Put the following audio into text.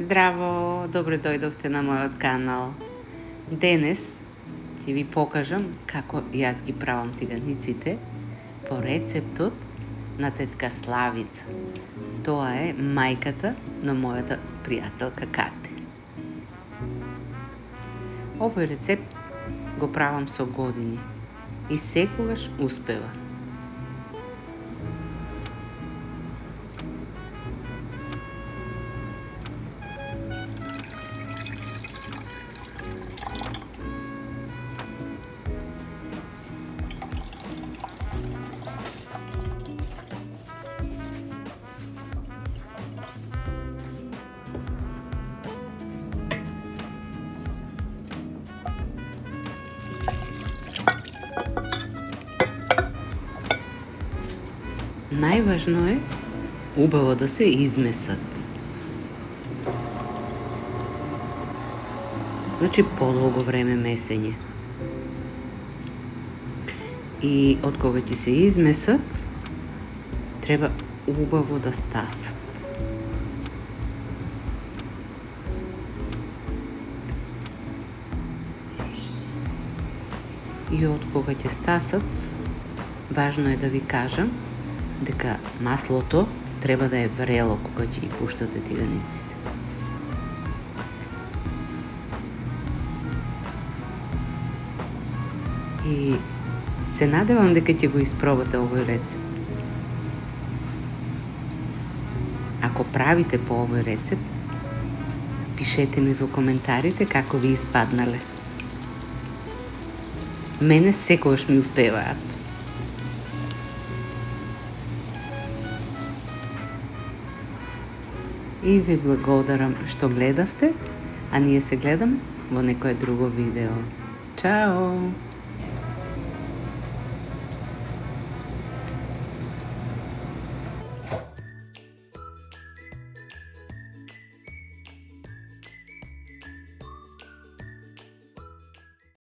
Здраво, добре дојдовте на мојот канал. Денес ќе ви покажам како јас ги правам тиганиците по рецептот на тетка Славица. Тоа е мајката на мојата пријателка Кате. Овој рецепт го правам со години и секогаш успева. Најважно е убаво да се измесат. Значи подолго време месење. И од кога ќе се измесат, треба убаво да стасат. И од кога ќе стасат, важно е да ви кажам дека маслото треба да е врело кога ќе ги пуштате тиганиците. И се надевам дека ќе го испробате овој рецепт. Ако правите по овој рецепт, пишете ми во коментарите како ви испаднале. Мене секогаш ми успеваат. И ви благодарам што гледавте, а ние се гледаме во некое друго видео. Чао!